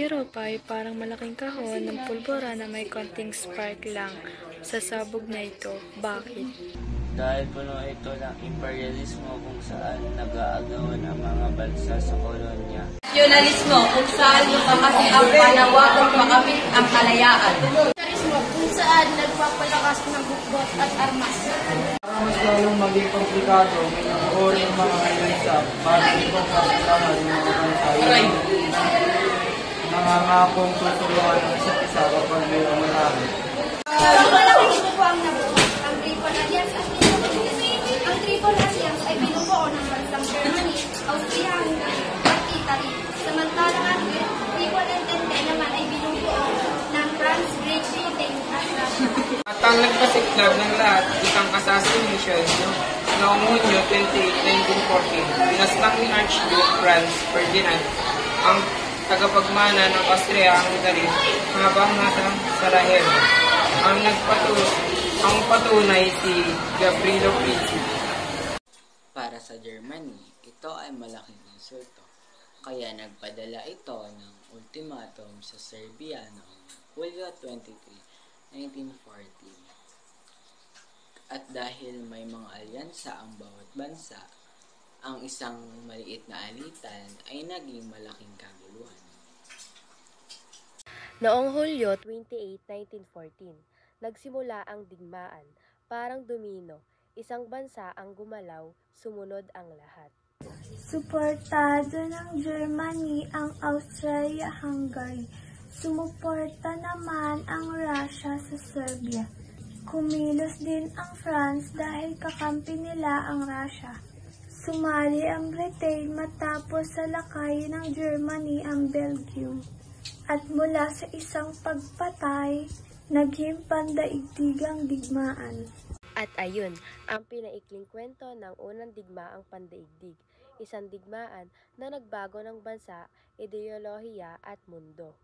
Europa ay parang malaking kahon ng pulbura na may konting spark lang sa sabog na ito. Bakit? Dahil puno ito ng imperialismo kung saan nag-aagawan ang mga bansa sa kolonya. Nasyonalismo kung saan lumakasi ang panawagang makamit ang kalayaan. Militarismo kung saan nagpapalakas ng bukbot at armas. Para mas lalong maging komplikado, may nabuori ang mga alyansa para itong kasalahan ng mga bansa nangangakong tutulungan ang isa't isa kapag may umatake. Ang malaking grupo ang nabuo. Ang Triple Alliance ay binubuo ng bansang Germany, Austria, Hungary, at Italy. Samantalang ang Triple Entente naman ay binubuo ng France, Great Britain, at Russia. At ang nagpasiklab ng lahat, isang assassination noong Hunyo 28, 1914, pinaslang ni Archduke Franz Ferdinand ang tagapagmana ng Austria-Hungary habang nasa Sarajevo. Ang patunay si Gavrilo Princip. Para sa Germany, ito ay malaking insulto. Kaya nagpadala ito ng ultimatum sa Serbia noong Hulyo 23, 1914. At dahil may mga alyansa ang bawat bansa, ang isang maliit na alitan ay naging malaking kaguluhan. Noong Hulyo 28, 1914, nagsimula ang digmaan. Parang domino, isang bansa ang gumalaw, sumunod ang lahat. Suportado ng Germany ang Austria-Hungary. Sumuporta naman ang Russia sa Serbia. Kumilos din ang France dahil kakampi nila ang Russia. Sumali ang Britain matapos salakayin ng Germany ang Belgium. At mula sa isang pagpatay, naging pandaigdigang digmaan. At ayun, ang pinaikling kwento ng unang digmaang pandaigdig. Isang digmaan na nagbago ng bansa, ideolohiya at mundo.